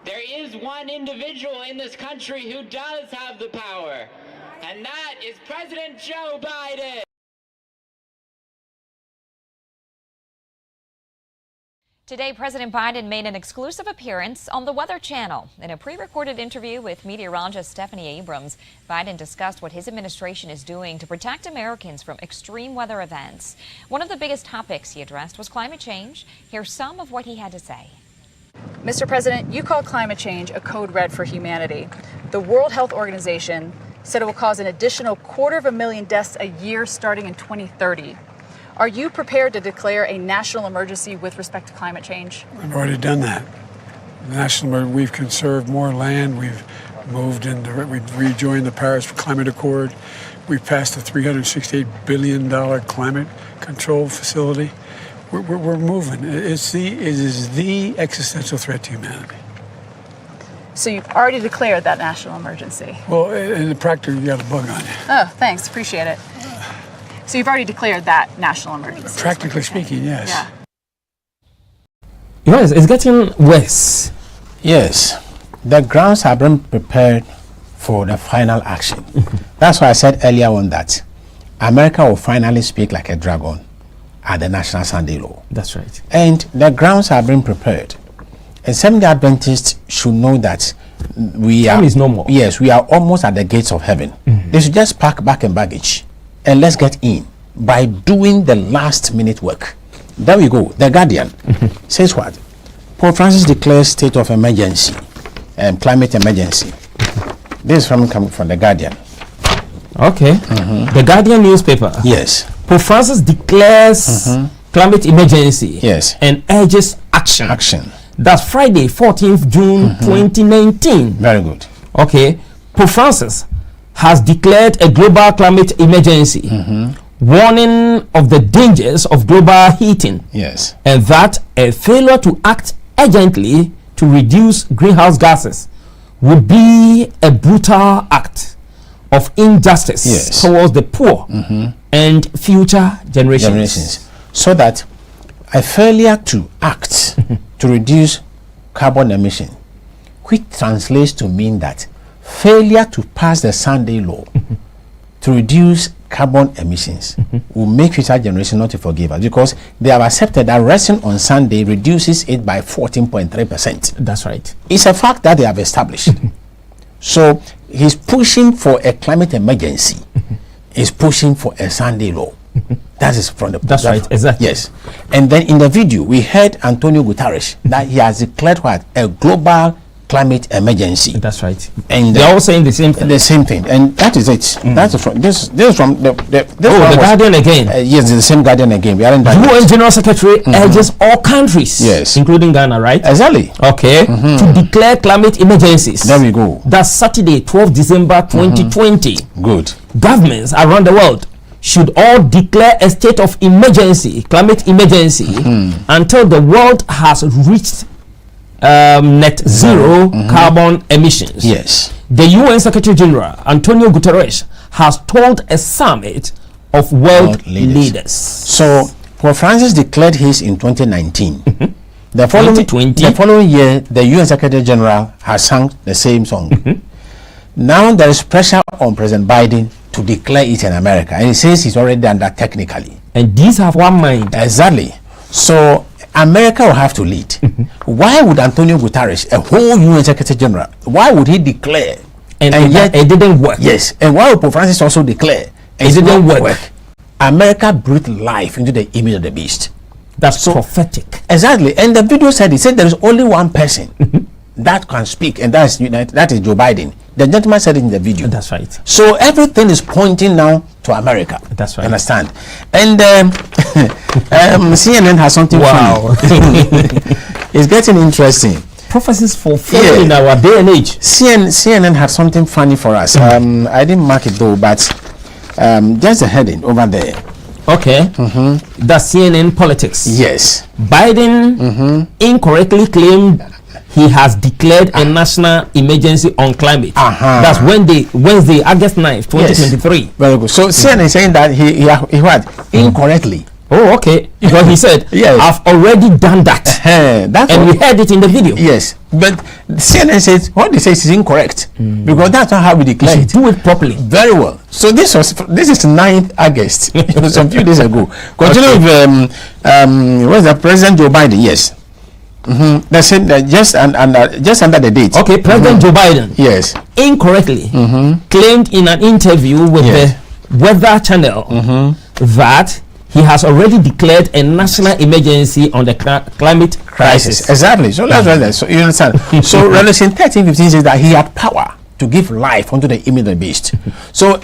There is one individual in this country who does have the power, and that is President Joe Biden. Today, President Biden made an exclusive appearance on the Weather Channel. In a pre-recorded interview with meteorologist Stephanie Abrams, Biden discussed what his administration is doing to protect Americans from extreme weather events. One of the biggest topics he addressed was climate change. Here's some of what he had to say. Mr. President, you call climate change a code red for humanity. The World Health Organization said it will cause an additional 250,000 deaths a year starting in 2030. Are you prepared to declare a national emergency with respect to climate change? We've already done that. We've conserved more land. We've we've rejoined the Paris Climate Accord. We've passed a $368 billion climate control facility. We're moving. It is the existential threat to humanity. So you've already declared that national emergency? Well, in the practice, you got a bug on you. Oh, thanks. Appreciate it. So you've already declared that national emergency? Practically speaking, yes. Yeah. Yes, it's getting worse. Yes, the grounds have been prepared for the final action. That's why I said earlier on that America will finally speak like a dragon at the National Sunday Law. That's right. And the grounds have been prepared. And Seventh-day Adventists should know that Time is no more. Yes, we are almost at the gates of heaven. They should just pack back and baggage and let's get in by doing the last minute work. There we go. The Guardian says what? Pope Francis declares state of emergency and climate emergency. This is coming from the Guardian. Okay. The Guardian newspaper. Yes. Pope Francis declares climate emergency. Yes. And urges action. Action. That's Friday, 14th June 2019. Very good. Okay. Pope Francis has declared a global climate emergency, warning of the dangers of global heating. Yes. And that a failure to act urgently to reduce greenhouse gases would be a brutal act of injustice towards the poor and future generations. So that a failure to act to reduce carbon emission, which translates to mean that failure to pass the Sunday Law to reduce carbon emissions will make future generations not to forgive us, because they have accepted that resting on Sunday reduces it by 14.3%. That's right. It's a fact that they have established. So he's pushing for a climate emergency. He's pushing for a Sunday Law. That is from the. That's right. Exactly. Yes. And then in the video we heard Antonio Guterres that he has declared what? A global climate emergency. That's right. And they're all saying the same thing. The same thing, and that is it. That's from this is from the Guardian again. Yes, the same Guardian again. We are in the UN General Secretary urges all countries, yes, including Ghana, right? Exactly. Okay. To declare climate emergencies. There we go. That's Saturday, 12 December 2020. Good. Governments around the world should all declare a state of emergency, climate emergency, until the world has reached net zero carbon emissions. Yes. The UN Secretary General Antonio Guterres has told a summit of world leaders. So Pope Francis declared his in 2019. The following year, the UN Secretary General has sung the same song. Now there is pressure on President Biden to declare it in America, and he says he's already done that technically. And these have one mind. Exactly. So America will have to lead. Why would Antonio Guterres, a whole UN Secretary General, why would he declare? And yet it didn't work. Yes. And why would Pope Francis also declare? It didn't work. America breathed life into the image of the beast. That's so prophetic. Exactly. And the video said, he said there is only one person that can speak, and that is Joe Biden. The gentleman said it in the video. That's right. So everything is pointing now to America. That's right. Understand? And CNN has something funny. It's getting interesting. Prophecies fulfilled in our day and age. CNN had something funny for us. I didn't mark it though, but just the heading over there. Okay. That's CNN politics. Yes. Biden incorrectly claimed he has declared a national emergency on climate. That's Wednesday, August 9th, 2023. Yes. Very good. So CNN is saying that he what? Incorrectly. Oh, okay. Because he said, yes, I've already done that. And we heard it in the video. Yes. But CNN says what they say is incorrect. Because that's not how we declare it. Do it properly. Very well. So this is 9th August. Some few days ago. Continue with what's that? President Joe Biden. Yes. They said that just under the date. Okay, President Joe Biden. Yes. Incorrectly claimed in an interview with the Weather Channel that he has already declared a national emergency on the climate crisis. Exactly. So that's right there. So you understand. So Revelation 13:15 says that he had power to give life unto the image of the beast. So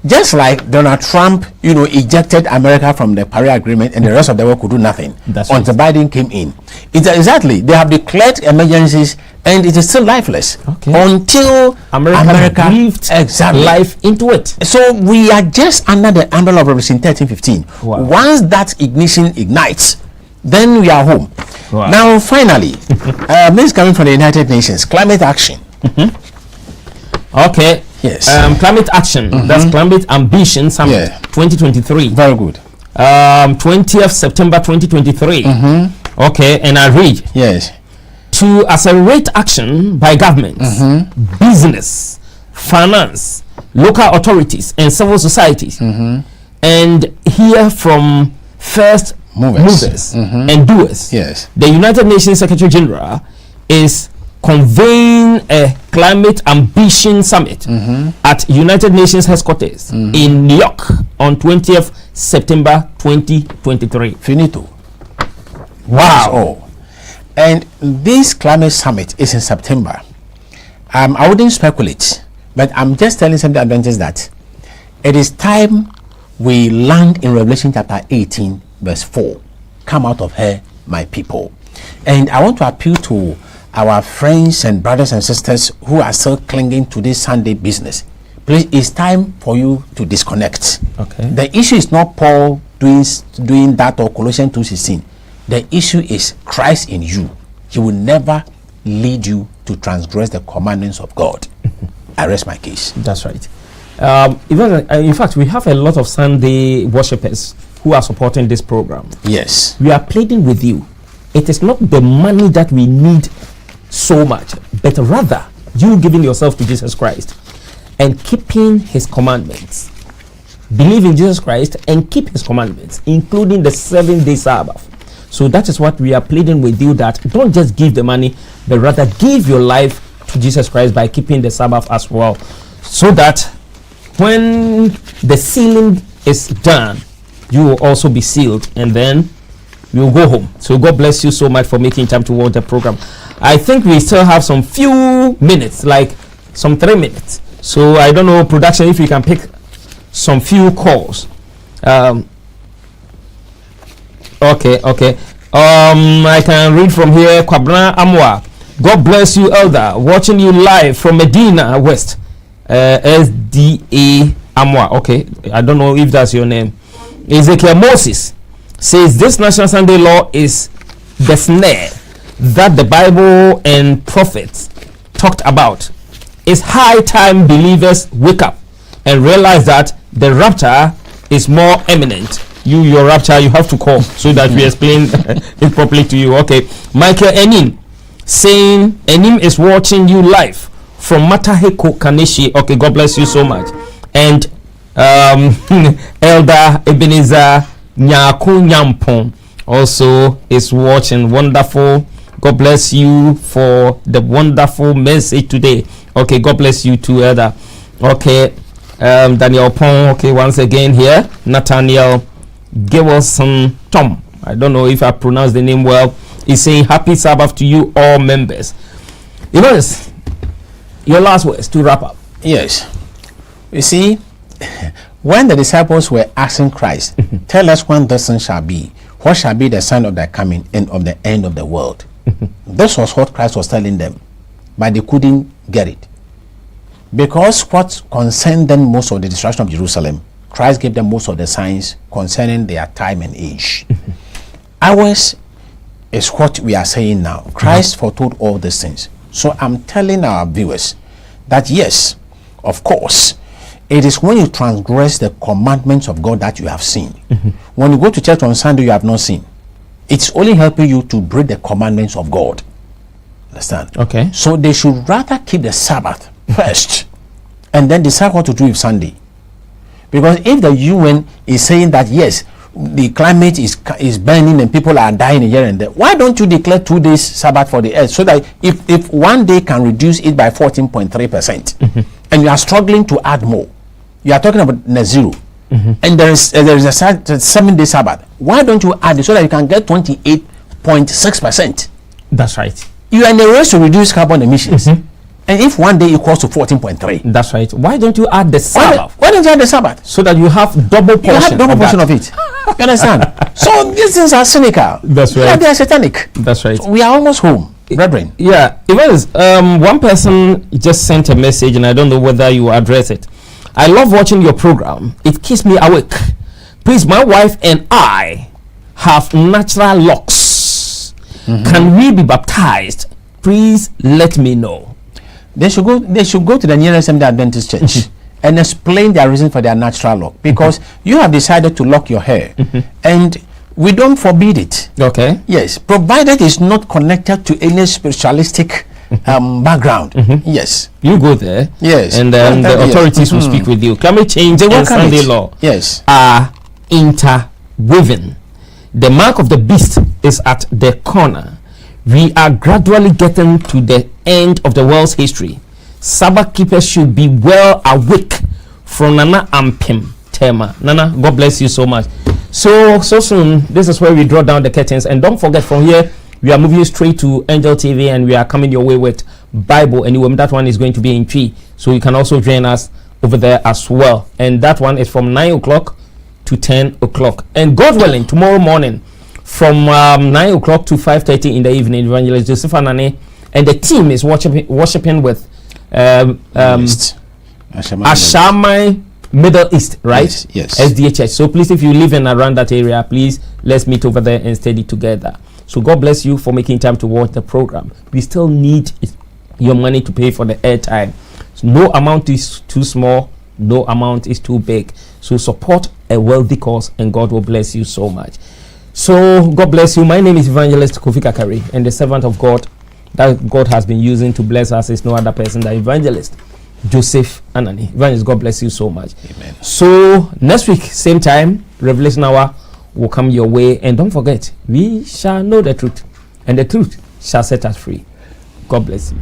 just like Donald Trump, ejected America from the Paris Agreement, and the rest of the world could do nothing until Biden came in. Exactly. They have declared emergencies, and it is still lifeless until America breathed life into it. So we are just under the umbrella of Revelation 13:15. Wow. Once that ignition ignites, then we are home. Wow. Now, finally, this is coming from the United Nations, climate action. Okay. Yes. Climate action. That's Climate Ambition Summit 2023. Very good. 20th September 2023. Okay, and I read. Yes. To accelerate action by governments, business, finance, local authorities, and civil societies, and hear from first movers and doers. Yes. The United Nations Secretary General is convening a Climate Ambition Summit at United Nations headquarters in New York on 20th September 2023. Finito. Wow. Oh. And this climate summit is in September. I wouldn't speculate, but I'm just telling some Adventists that it is time we land in Revelation chapter 18 verse 4. Come out of her, my people. And I want to appeal to our friends and brothers and sisters who are still clinging to this Sunday business. Please, it's time for you to disconnect. Okay. The issue is not Paul doing that or Colossians 2:16. The issue is Christ in you. He will never lead you to transgress the commandments of God. I rest my case. That's right. In fact, we have a lot of Sunday worshippers who are supporting this program. Yes. We are pleading with you. It is not the money that we need so much, but rather you giving yourself to Jesus Christ and keeping his commandments. Believe in Jesus Christ and keep his commandments, including the 7-day Sabbath. So that is what we are pleading with you, that don't just give the money, but rather give your life to Jesus Christ by keeping the Sabbath as well, so that when the sealing is done, you will also be sealed, and then you will go home. So God bless you so much for making time to watch the program. I think we still have some few minutes, like some 3 minutes. So I don't know, production, if we can pick some few calls. Okay. I can read from here. Kwabna Amwa. God bless you, Elder. Watching you live from Medina West. SDA Amwa. Okay, I don't know if that's your name. Ezekiel Moses says this National Sunday law is the snare that the Bible and prophets talked about. It's high time believers wake up and realize that the rapture is more imminent. Your rapture, you have to call so that we explain it properly to you. Okay, Michael Enim saying Enim is watching you live from Mataheko Kaneshi. Okay, God bless you so much. And Elder Ebenezer Nyaku Nyampon also is watching. Wonderful. God bless you for the wonderful message today. Okay, God bless you too, Elder. Okay, Daniel Pong. Okay, once again here, Nathaniel Gewelson Tom. I don't know if I pronounced the name well. He's saying happy Sabbath to you all members. Evangelist, your last words to wrap up. Yes. You see, when the disciples were asking Christ, tell us when this thing shall be, what shall be the sign of the coming and of the end of the world? This was what Christ was telling them, but they couldn't get it. Because what concerned them most of the destruction of Jerusalem, Christ gave them most of the signs concerning their time and age. Ours is what we are saying now. Christ foretold all these things. So I'm telling our viewers that yes, of course, it is when you transgress the commandments of God that you have seen. When you go to church on Sunday, you have not seen. It's only helping you to break the commandments of God. Understand? Okay. So they should rather keep the Sabbath first and then decide what to do with Sunday. Because if the UN is saying that yes, the climate is burning and people are dying here and there, why don't you declare 2 days Sabbath for the earth, so that if one day can reduce it by 14.3%, and you are struggling to add more, you are talking about net zero, and there is a 7-day Sabbath, why don't you add it so that you can get 28.6%? That's right. You are in a race to reduce carbon emissions. And if one day equals to 14.3, that's right. Why don't you add the Sabbath? Why don't you add the Sabbath? So that you have double portion. You have double portion of it. You understand? So these things are cynical. That's right. Yeah, they are satanic. That's right. So we are almost home, brethren. Yeah. One person just sent a message, and I don't know whether you address it. I love watching your program. It keeps me awake. Please, my wife and I have natural locks. Can we be baptized? Please let me know. They should go to the nearest Seventh-day Adventist church and explain their reason for their natural lock, because you have decided to lock your hair, and we don't forbid it. Okay. Yes, provided it's not connected to any spiritualistic background. Yes. You go there. Yes. And then the authorities will speak with you. Climate change and Sunday law are interwoven. The mark of the beast is at the corner. We are gradually getting to the end of the world's history. Sabbath keepers should be well awake. From Nana Ampim Tema. Nana, God bless you so much. So soon, this is where we draw down the curtains. And don't forget, from here, we are moving straight to Angel TV, and we are coming your way with Bible. Anyway, that one is going to be in Tree. So you can also join us over there as well. And that one is from 9 o'clock to 10 o'clock. And God willing, tomorrow morning, from 9 o'clock to 5:30 in the evening, Evangelist Joseph Anane and the team is worshiping with Ashamai Middle East, right? Yes. SDHH. So please, if you live in around that area, please let's meet over there and study together. So God bless you for making time to watch the program. We still need your money to pay for the airtime. So no amount is too small, no amount is too big. So support a wealthy cause, and God will bless you so much. So God bless you. My name is Evangelist Kofi Kakari, and the servant of God that God has been using to bless us is no other person than Evangelist Joseph Anani. Evangelist, God bless you so much. Amen. So next week, same time, Revelation Hour will come your way. And don't forget, we shall know the truth, and the truth shall set us free. God bless you.